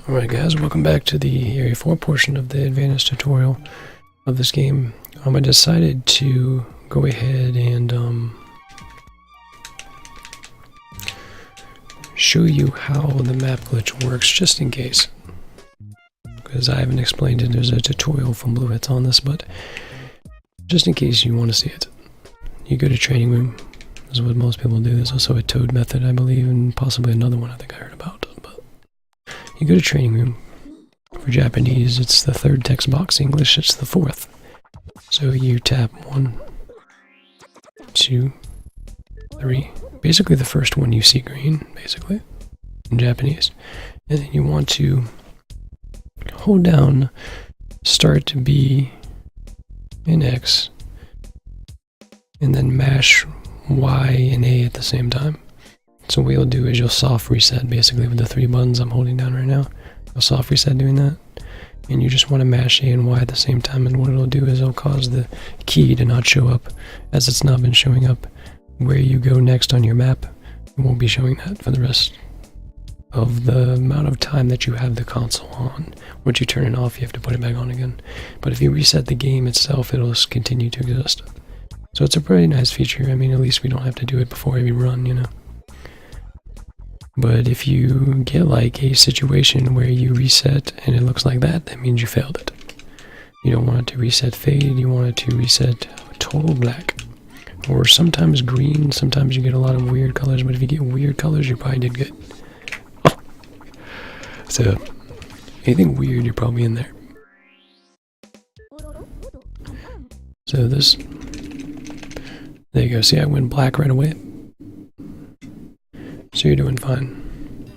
Alright guys, welcome back to the Area 4 portion of the advanced tutorial of this game. I decided to go ahead and show you how the map glitch works, just in case. Because I haven't explained it, there's a tutorial from Blue Hits on this, but just in case you want to see it. You go to training room, this is what most people do. There's also a toad method, I believe, and possibly another one I think I heard about. You go to training room. For Japanese, it's the third text box. English, it's the fourth. So you tap 1, 2, 3. Basically the first one you see green, basically, in Japanese. And then you want to hold down start to B and X, and then mash Y and A at the same time. So what you'll do is you'll soft reset basically with the 3 buttons I'm holding down right now. You'll soft reset doing that. And you just want to mash A and Y at the same time, and what it'll do is it'll cause the key to not show up as it's not been showing up where you go next on your map. It won't be showing that for the rest of the amount of time that you have the console on. Once you turn it off, you have to put it back on again. But if you reset the game itself, it'll continue to exist. So it's a pretty nice feature. I mean, at least we don't have to do it before every run, you know. But if you get like a situation where you reset and it looks like that, that means you failed it. You don't want it to reset fade, you want it to reset total black. Or sometimes green, sometimes you get a lot of weird colors, but if you get weird colors, you probably did good. So, anything weird, you're probably in there. So this, there you go, see I went black right away. So you're doing fine.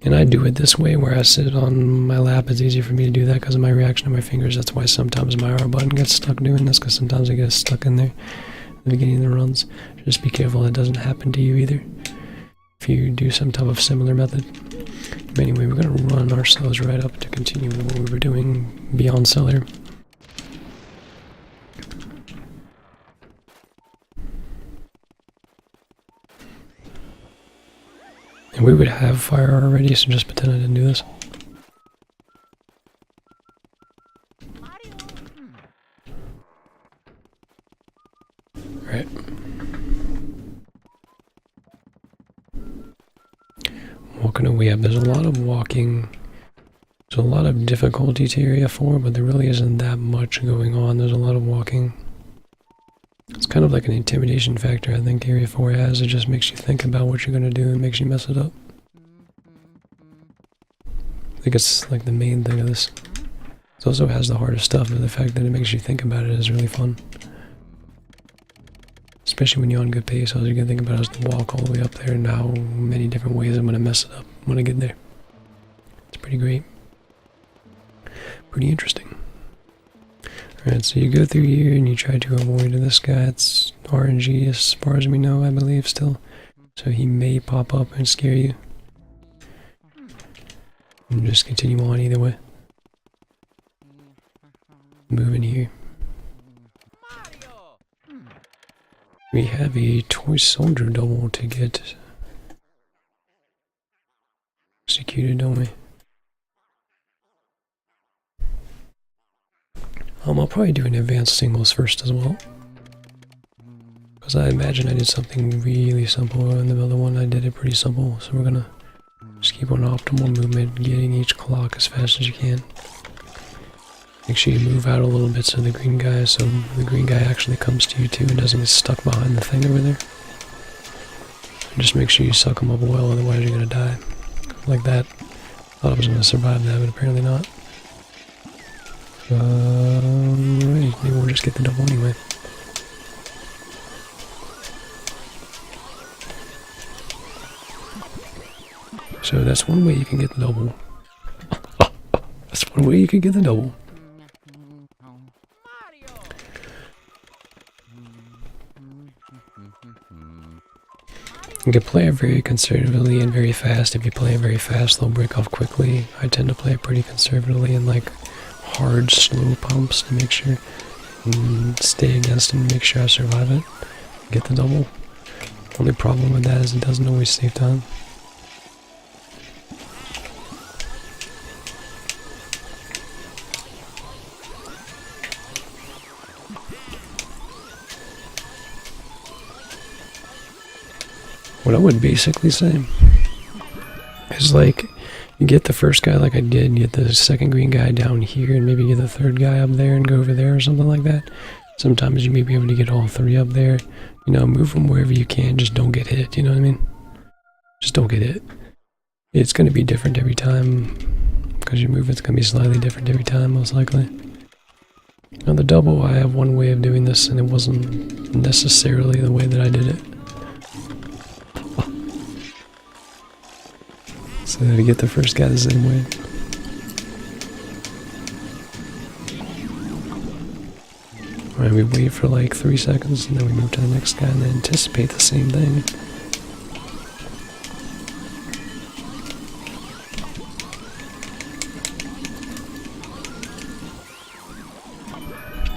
And I do it this way where I sit on my lap. It's easier for me to do that because of my reaction to my fingers. That's why sometimes my R button gets stuck doing this, because sometimes I get stuck in there at the beginning of the runs. Just be careful that doesn't happen to you either if you do some type of similar method. But anyway, we're going to run ourselves right up to continue with what we were doing beyond Cellar. And we would have fire already, so just pretend I didn't do this. Alright. Walking away up. There's a lot of walking. There's a lot of difficulty to Area 4, but there really isn't that much going on. There's a lot of walking. It's kind of like an intimidation factor I think Area 4 has. It just makes you think about what you're going to do and makes you mess it up. I think it's like the main thing of this. It also has the hardest stuff, but the fact that it makes you think about it is really fun. Especially when you're on good pace. All you can think about is the walk all the way up there and how many different ways I'm going to mess it up when I get there. It's pretty great. Pretty interesting. Alright, so you go through here and you try to avoid this guy. It's RNG as far as we know, I believe, still. So he may pop up and scare you. And just continue on either way. Move in here. We have a toy soldier double to get executed, don't we? I'll probably do an advanced singles first as well. Because I imagine I did something really simple, and the other one I did it pretty simple. So we're gonna just keep on optimal movement, getting each clock as fast as you can. Make sure you move out a little bit so the green guy actually comes to you too and doesn't get stuck behind the thing over there. And just make sure you suck him up well, otherwise you're gonna die. Like that. Thought I was gonna survive that, but apparently not. Right, maybe we'll just get the double anyway. So that's one way you can get the double. That's one way you can get the double. You can play it very conservatively and very fast. If you play it very fast, they'll break off quickly. I tend to play it pretty conservatively and like hard, slow pumps to make sure and stay against it and make sure I survive it. Get the double. Only problem with that is it doesn't always save time. what I would basically say is like, you get the first guy like I did, get the second green guy down here, and maybe get the third guy up there and go over there or something like that. Sometimes you may be able to get all three up there. You know, move them wherever you can, just don't get hit, you know what I mean? Just don't get hit. It's going to be different every time, because your movement's going to be slightly different every time, most likely. Now the double, I have one way of doing this, and it wasn't necessarily the way that I did it. So that we get the first guy the same way. Alright, we wait for like 3 seconds, and then we move to the next guy and then anticipate the same thing.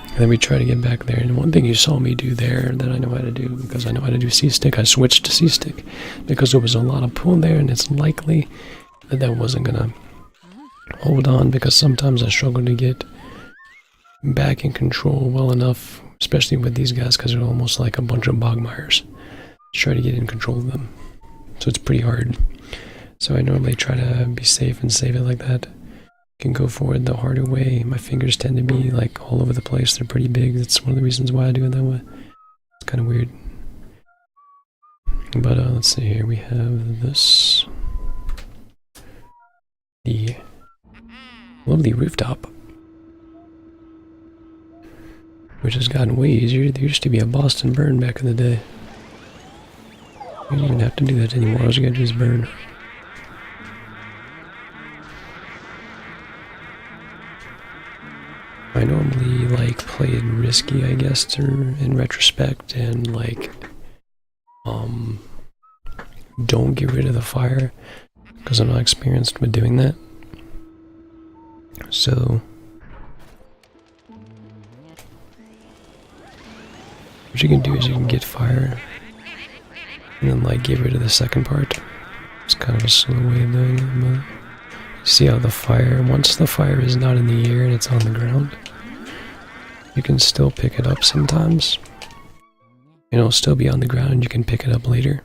And then we try to get back there, and one thing you saw me do there that I know how to do, because I know how to do C-stick, I switched to C-stick, because there was a lot of pull there, and it's likely that that wasn't gonna hold on, because sometimes I struggle to get back in control well enough, especially with these guys, because they're almost like a bunch of bogmires. Try to get in control of them, so it's pretty hard. So I normally try to be safe and save it like that. Can go forward the harder way. My fingers tend to be like all over the place. They're pretty big. That's one of the reasons why I do it that way. It's kind of weird. But let's see here. We have this. The lovely Rooftop, which has gotten way easier. There used to be a Boston burn back in the day. You don't even have to do that anymore. All you gotta do is burn. I normally like play it risky, I guess, in retrospect, and like don't get rid of the fire, because I'm not experienced with doing that. So what you can do is you can get fire and then like get rid of the second part. It's kind of a slow way of doing it, but you see how the fire, once the fire is not in the air and it's on the ground, you can still pick it up sometimes. And it'll still be on the ground and you can pick it up later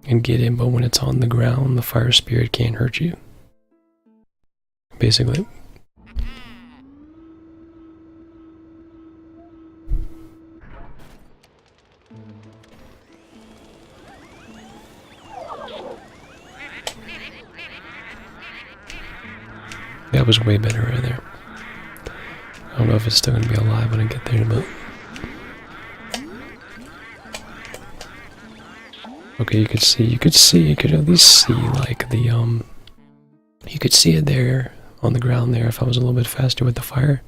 and get in, but when it's on the ground, the fire spirit can't hurt you. Basically. That was way better right there. I don't know if it's still going to be alive when I get there, but... Okay, you could at least see, like, the, you could see it there, on the ground there. If I was a little bit faster with the fire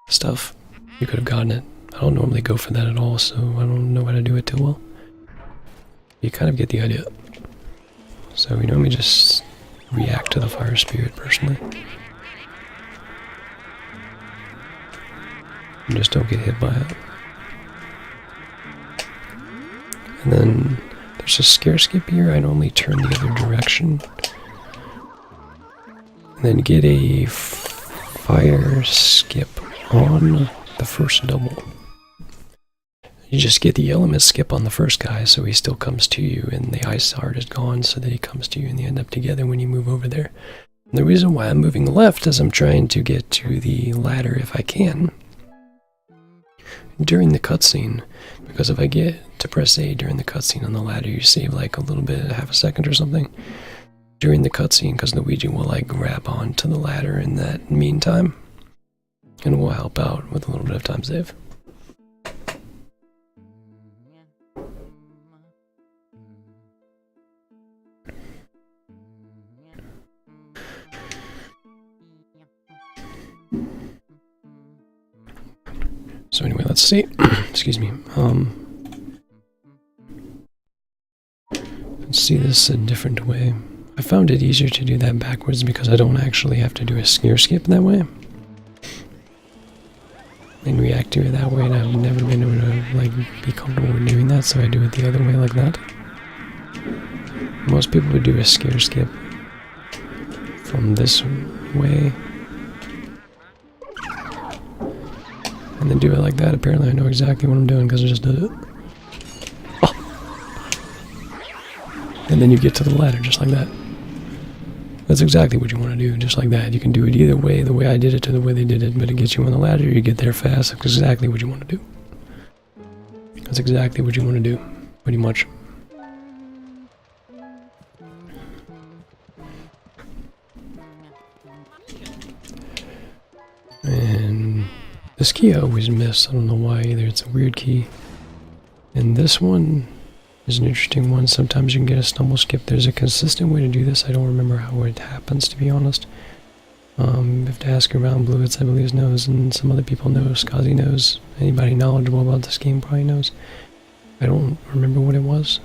stuff, you could have gotten it. I don't normally go for that at all, so I don't know how to do it too well. You kind of get the idea. So we normally just react to the fire spirit, personally. And just don't get hit by it. And then there's a scare skip here. I normally turn the other direction. And then get a fire skip on the first double. You just get the element skip on the first guy, so he still comes to you, and the ice heart is gone, so that he comes to you, and they end up together when you move over there. And the reason why I'm moving left is I'm trying to get to the ladder if I can during the cutscene, because if I get to press A during the cutscene on the ladder, you save like a little bit, half a second or something during the cutscene, because Luigi will like grab onto the ladder in that meantime, and will help out with a little bit of time save. So anyway, let's see. Excuse me. Let's see this a different way. I found it easier to do that backwards because I don't actually have to do a scare skip that way and react to it that way, and I've never been able to like be comfortable with doing that, so I do it the other way like that. Most people would do a scare skip from this way and then do it like that. Apparently I know exactly what I'm doing because I just did it. Oh. And then you get to the ladder just like that. That's exactly what you want to do, just like that. You can do it either way, the way I did it to the way they did it, but it gets you on the ladder, you get there fast. That's exactly what you want to do. That's exactly what you want to do, pretty much. And this key I always miss, I don't know why either, it's a weird key. And this one is an interesting one. Sometimes you can get a stumble skip. There's a consistent way to do this. I don't remember how it happens, to be honest. You have to ask around. Bluehits, I believe, knows, and some other people know. Skazi knows. Anybody knowledgeable about this game probably knows. I don't remember what it was,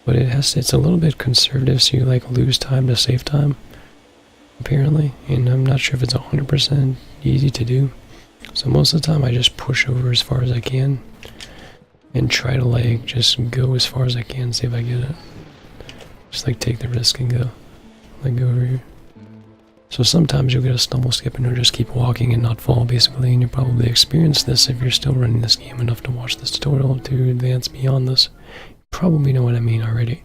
but it's a little bit conservative, so you like lose time to save time, apparently. And I'm not sure if it's 100% easy to do. So most of the time I just push over as far as I can and try to like just go as far as I can, see if I get it. Just like take the risk and go. Like go over here. So sometimes you'll get a stumble skip and you'll just keep walking and not fall basically, and you'll probably experience this if you're still running this game enough to watch this tutorial to advance beyond this. You probably know what I mean already.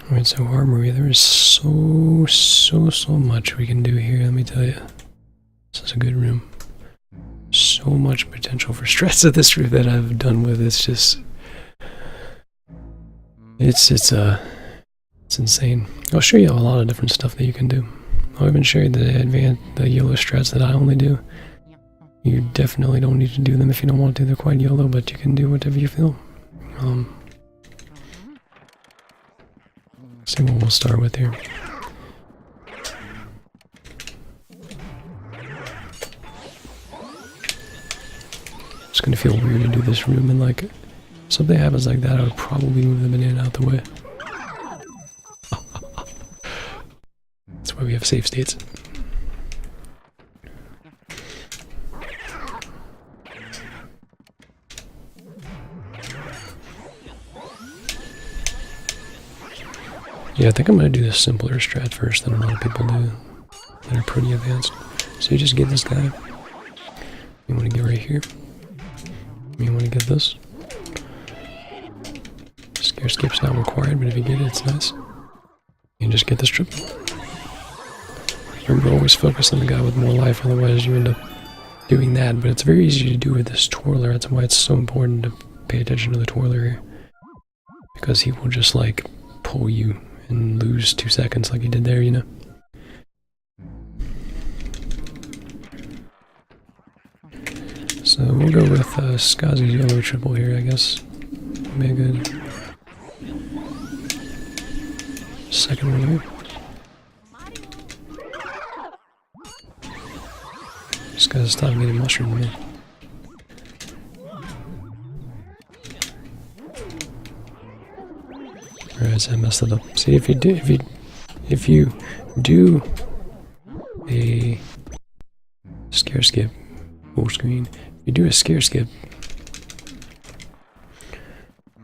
Alright, so Harbour, there is so much we can do here, let me tell you. This is a good room. So much potential for strats at this roof that I've done with. It's just... It's insane. I'll show you a lot of different stuff that you can do. I'll even show you the yellow strats that I only do. You definitely don't need to do them if you don't want to. They're quite yellow, but you can do whatever you feel. See what we'll start with here. It's gonna feel weird to do this room, and like something happens like that, I would probably move the banana out the way. That's why we have save states. Yeah, I think I'm going to do the simpler strat first than a lot of people do that are pretty advanced. So you just get this guy. You want to get right here. You want to get this. Scare skip's not required, but if you get it, it's nice. You can just get this triple. Remember, always focus on the guy with more life, otherwise you end up doing that. But it's very easy to do with this twirler. That's why it's so important to pay attention to the twirler here. Because he will just like pull you and lose 2 seconds like he did there, you know? So we'll go with Skazi's yellow triple here, I guess. Be a good second one here. Just gotta stop getting mushroom, man. Alright, so I messed it up. See, if you do a scare skip, full screen. If you do a scare skip,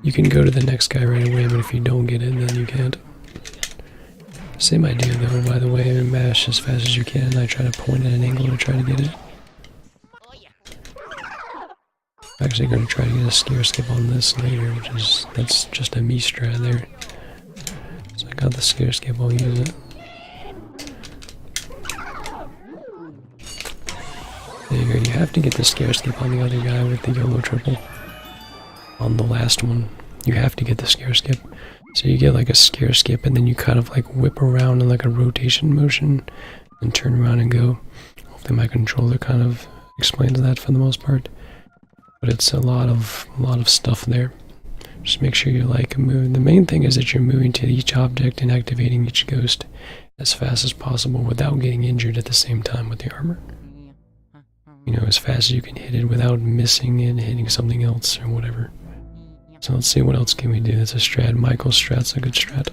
you can go to the next guy right away, but if you don't get it, then you can't. Same idea though, by the way, mash as fast as you can, and I try to point at an angle to try to get it. I'm actually going to try to get a scare skip on this later, that's just a me strat there. So I got the scare skip, I'll use it. There you go, you have to get the scare skip on the other guy with the yellow triple. On the last one, you have to get the scare skip. So you get like a scare skip and then you kind of like whip around in like a rotation motion and turn around and go. Hopefully my controller kind of explains that for the most part. But it's a lot of stuff there. Just make sure you like move. The main thing is that you're moving to each object and activating each ghost as fast as possible without getting injured at the same time with the armor. You know, as fast as you can hit it without missing it, hitting something else or whatever. So let's see what else can we do. That's a strat. Michael's strat's a good strat.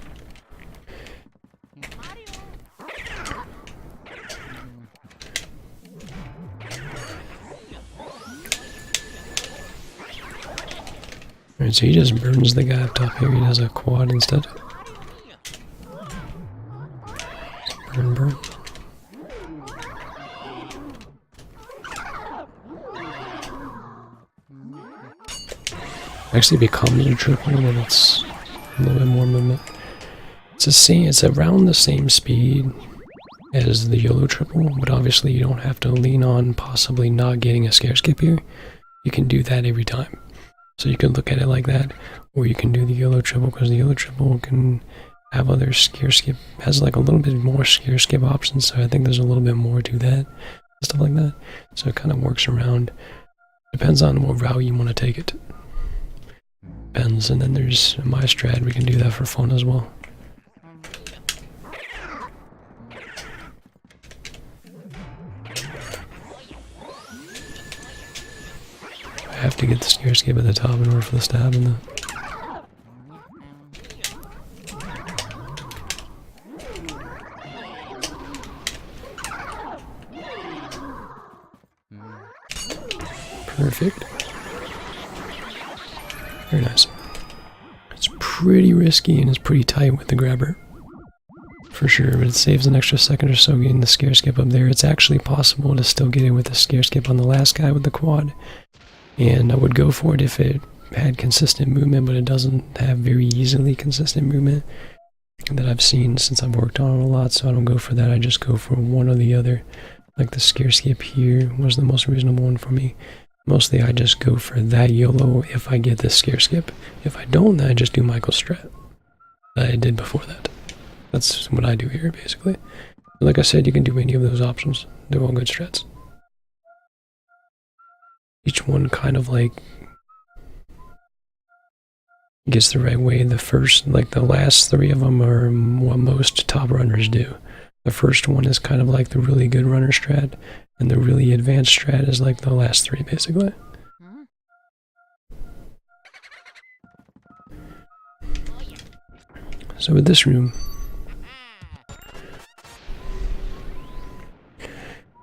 Alright, so he just burns the guy up top here. He does a quad instead. Burn, burn. Actually becomes a triple when it's a little bit more movement. It's the same, it's around the same speed as the YOLO triple, but obviously you don't have to lean on possibly not getting a scare skip here. You can do that every time. So you can look at it like that, or you can do the YOLO triple, because the YOLO triple can have other scare skip, has like a little bit more scare skip options, so I think there's a little bit more to that, stuff like that. So it kind of works around, depends on what route you want to take it. Depends, and then there's my strat, we can do that for fun as well. I have to get the scare skip at the top in order for this to happen though. Perfect. Very nice. It's pretty risky and it's pretty tight with the grabber. For sure, but it saves an extra second or so getting the scare skip up there. It's actually possible to still get it with the scare skip on the last guy with the quad. And I would go for it if it had consistent movement, but it doesn't have very easily consistent movement that I've seen since I've worked on it a lot, so I don't go for that. I just go for one or the other. Like the scare skip here was the most reasonable one for me. Mostly I just go for that YOLO if I get this scare skip. If I don't, then I just do Michael's strat that I did before that. That's what I do here, basically. Like I said, you can do any of those options. They're all good strats. Each one kind of like gets the right way. The first, like the last three of them are what most top runners do. The first one is kind of like the really good runner strat, and the really advanced strat is like the last three, basically. So with this room,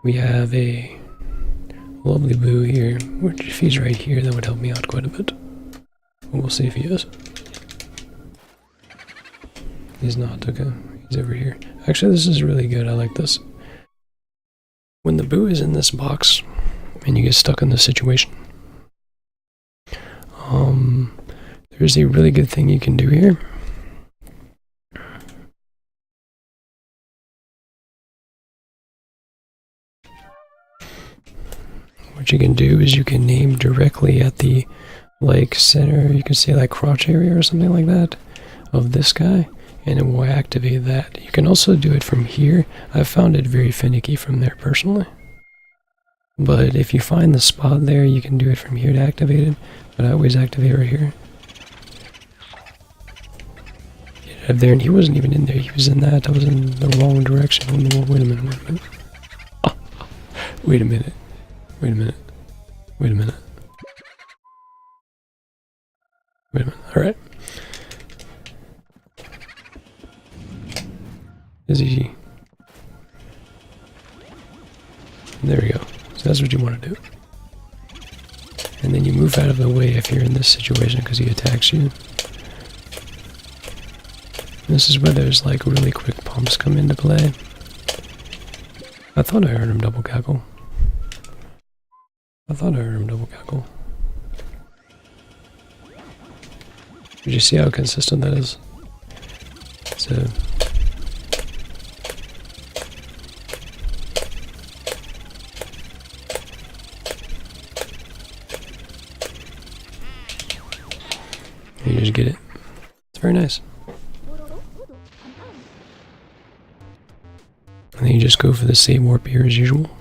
we have a lovely boo here, which if he's right here, that would help me out quite a bit. But we'll see if he is. He's not, okay. He's over here. Actually, this is really good. I like this. When the boo is in this box, and you get stuck in this situation, there's a really good thing you can do here. What you can do is you can name directly at the like center, you can say like crotch area or something like that of this guy, and it will activate that. You can also do it from here. I've found it very finicky from there personally, but if you find the spot there, you can do it from here to activate it, but I always activate right here. Get it up there, and he wasn't even in there, he was in that. I was in the wrong direction. Wait a minute. Oh, wait a minute. Wait a minute. Alright. Is he... There we go. So that's what you want to do. And then you move out of the way if you're in this situation because he attacks you. This is where there's like really quick pumps come into play. I thought I heard him double cackle. Did you see how consistent that is? So you just get it. It's very nice. And then you just go for the same warp here as usual,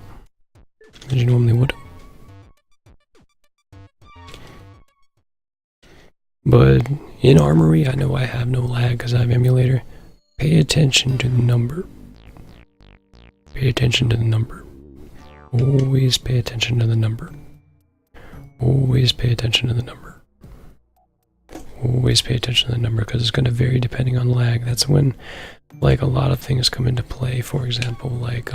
as you normally would. But in Armory, I know I have no lag because I have emulator. Pay attention to the number. Pay attention to the number. Always pay attention to the number. Always pay attention to the number. Always pay attention to the number because it's going to vary depending on lag. That's when, like, a lot of things come into play. For example, like,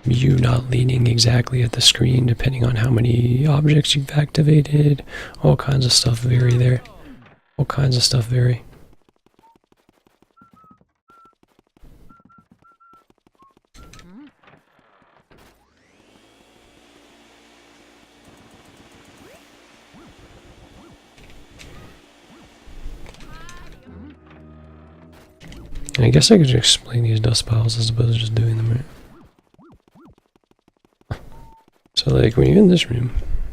you not leaning exactly at the screen depending on how many objects you've activated. All kinds of stuff vary there. All kinds of stuff vary. And I guess I could just explain these dust piles as opposed to just doing them, right? So like when you're in this room,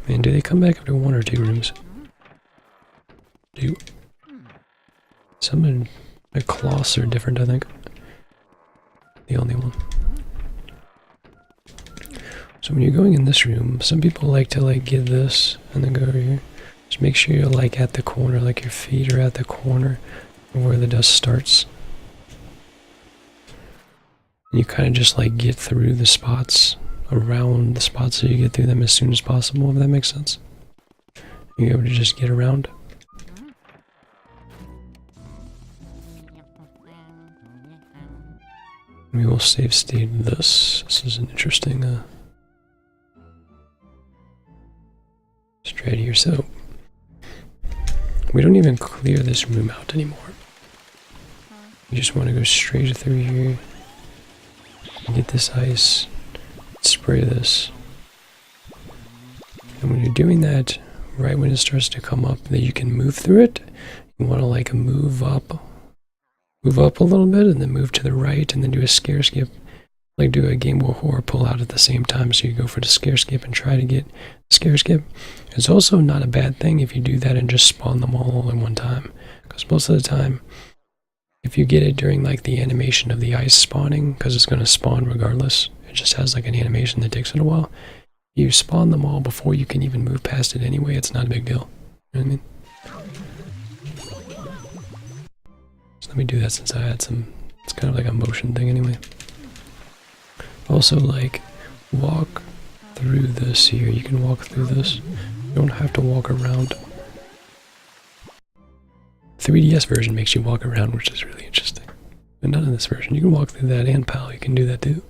man, do they come back after 1 or 2 rooms? Some of the cloths are different, I think. The only one. So when you're going in this room, some people like to like get this and then go over here. Just make sure you're like at the corner, like your feet are at the corner of where the dust starts. And you kind of just like get through the spots, around the spots, so you get through them as soon as possible, if that makes sense. You're able to just get around. We will save state this. This is an interesting strategy here. So we don't even clear this room out anymore. You just want to go straight through here. Get this ice. Spray this. And when you're doing that, right when it starts to come up that you can move through it, you want to like move up a little bit and then move to the right and then do a scare skip, like do a Game Boy Horror pull out at the same time. So you go for the scare skip and try to get the scare skip. It's also not a bad thing if you do that and just spawn them all at one time, because most of the time if you get it during like the animation of the ice spawning, because it's going to spawn regardless, it just has like an animation that takes it a while, you spawn them all before you can even move past it anyway. It's not a big deal. You know what I mean? So let me do that since I had some, it's kind of like a motion thing anyway. Also, like, walk through this here. You can walk through this. You don't have to walk around. 3DS version makes you walk around, which is really interesting. But not in this version. You can walk through that, and PAL, you can do that too.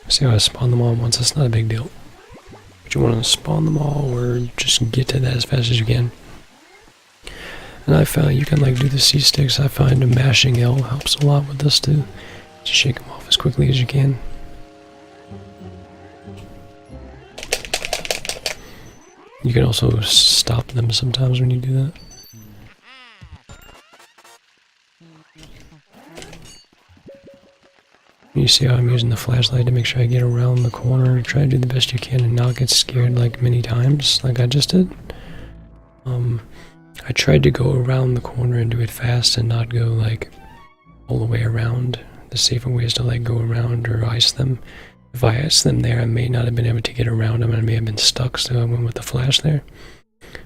See how I spawn them all at once? It's not a big deal. But you want to spawn them all or just get to that as fast as you can. And I found you can like do the C-sticks. I find mashing L helps a lot with this too. Just shake them off as quickly as you can. You can also stop them sometimes when you do that. You see how I'm using the flashlight to make sure I get around the corner. Try to do the best you can and not get scared like many times, like I just did. I tried to go around the corner and do it fast and not go like all the way around. The safer way is to like go around or ice them. If I iced them there, I may not have been able to get around them and I may have been stuck, so I went with the flash there.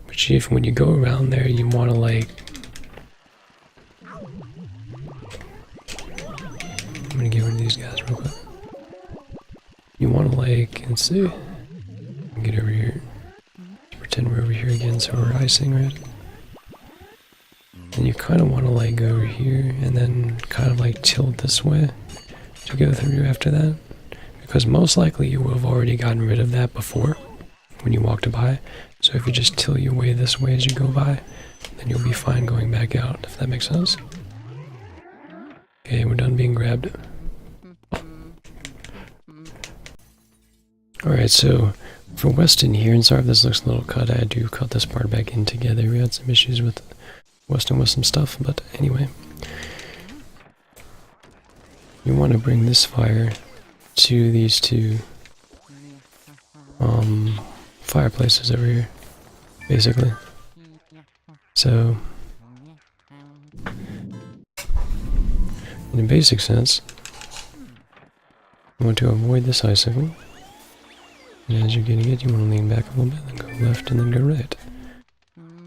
But if when you go around there, you want to like... I'm gonna get rid of these guys real quick. You want to like, let's see, get over here. Pretend we're over here again, so we're icing, right? And you kind of want to like go over here and then kind of like tilt this way to go through after that. Because most likely you will have already gotten rid of that before when you walked by. So if you just tilt your way this way as you go by, then you'll be fine going back out, if that makes sense. Okay, we're done being grabbed. Alright, so for Weston here, and sorry if this looks a little cut, I do cut this part back in together. We had some issues with Weston with some stuff, but anyway. You want to bring this fire to these two fireplaces over here, basically. So, in a basic sense, you want to avoid this icicle. And as you're getting it, you want to lean back a little bit, then go left, and then go right.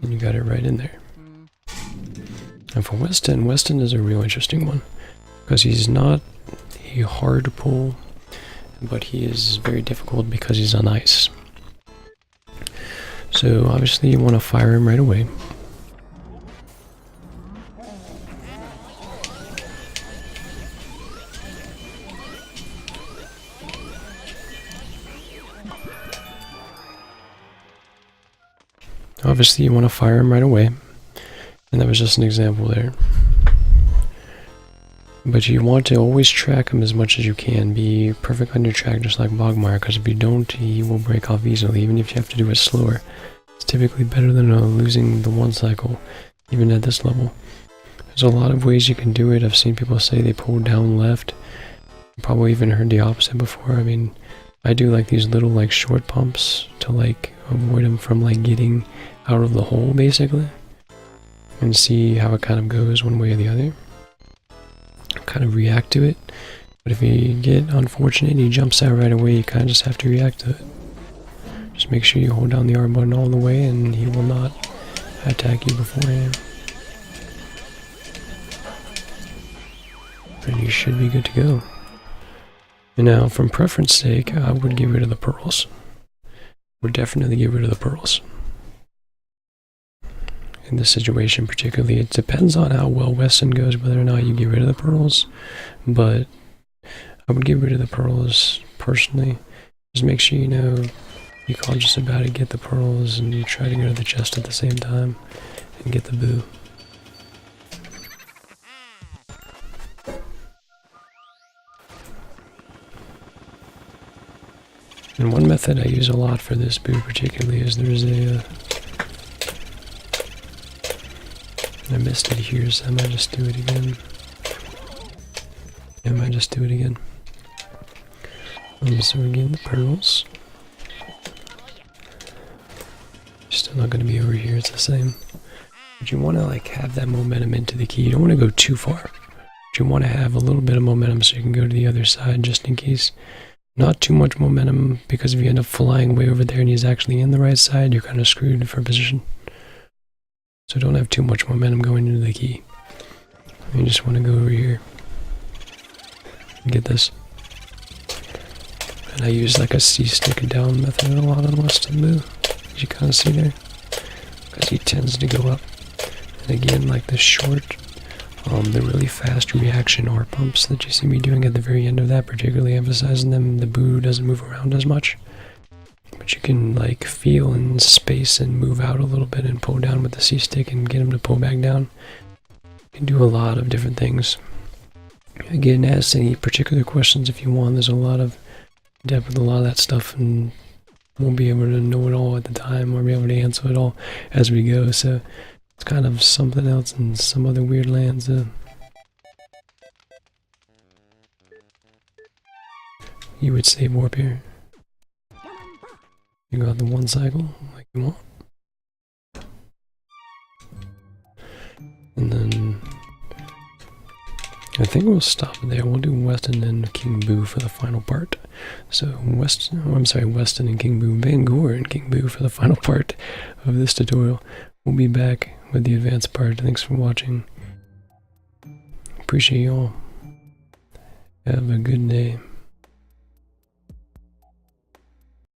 And you got it right in there. And for Weston, Weston is a real interesting one. Because he's not a hard pull, but he is very difficult because he's on ice. So obviously you want to fire him right away. Obviously you want to fire him right away. And that was just an example there. But you want to always track him as much as you can. Be perfect on your track, just like Bogmire, because if you don't, he will break off easily, even if you have to do it slower. It's typically better than losing the one cycle, even at this level. There's a lot of ways you can do it. I've seen people say they pull down left. Probably even heard the opposite before. I mean, I do like these little like short pumps to like avoid him from like getting out of the hole, basically, and see how it kind of goes one way or the other. Kind of react to it, but if you get unfortunate and he jumps out right away, you kind of just have to react to it. Just make sure you hold down the R button all the way and he will not attack you beforehand. And you should be good to go. And now, from preference sake, I would get rid of the pearls. Would definitely get rid of the pearls. In this situation particularly, it depends on how well Weston goes, whether or not you get rid of the pearls, but I would get rid of the pearls personally. Just make sure you know you cautious about it, get the pearls, and you try to go to the chest at the same time and get the boo. And one method I use a lot for this boo particularly is there's a I missed it here, so I might just do it again. Yeah, I might just do it again. So we're getting the pearls. Still not going to be over here, it's the same. But you want to like have that momentum into the key. You don't want to go too far. But you want to have a little bit of momentum so you can go to the other side just in case. Not too much momentum, because if you end up flying way over there and he's actually in the right side, you're kind of screwed for position. So don't have too much momentum going into the key. You just want to go over here and get this. And I use like a C-stick down method a lot on Weston Boo, as you kind of see there, because he tends to go up. And again, like the short, the really fast reaction or pumps that you see me doing at the very end of that, particularly emphasizing them, the Boo doesn't move around as much. But you can like feel in space and move out a little bit and pull down with the C-stick and get him to pull back down. You can do a lot of different things. Again, ask any particular questions if you want. There's a lot of depth with a lot of that stuff, and won't be able to know it all at the time or be able to answer it all as we go. So it's kind of something else in some other weird lands. You would save warp here. You got the one cycle like you want. And then I think we'll stop there. We'll do Weston and King Boo for the final part. So Weston and King Boo, Bangor and King Boo for the final part of this tutorial. We'll be back with the advanced part. Thanks for watching. Appreciate y'all. Have a good day.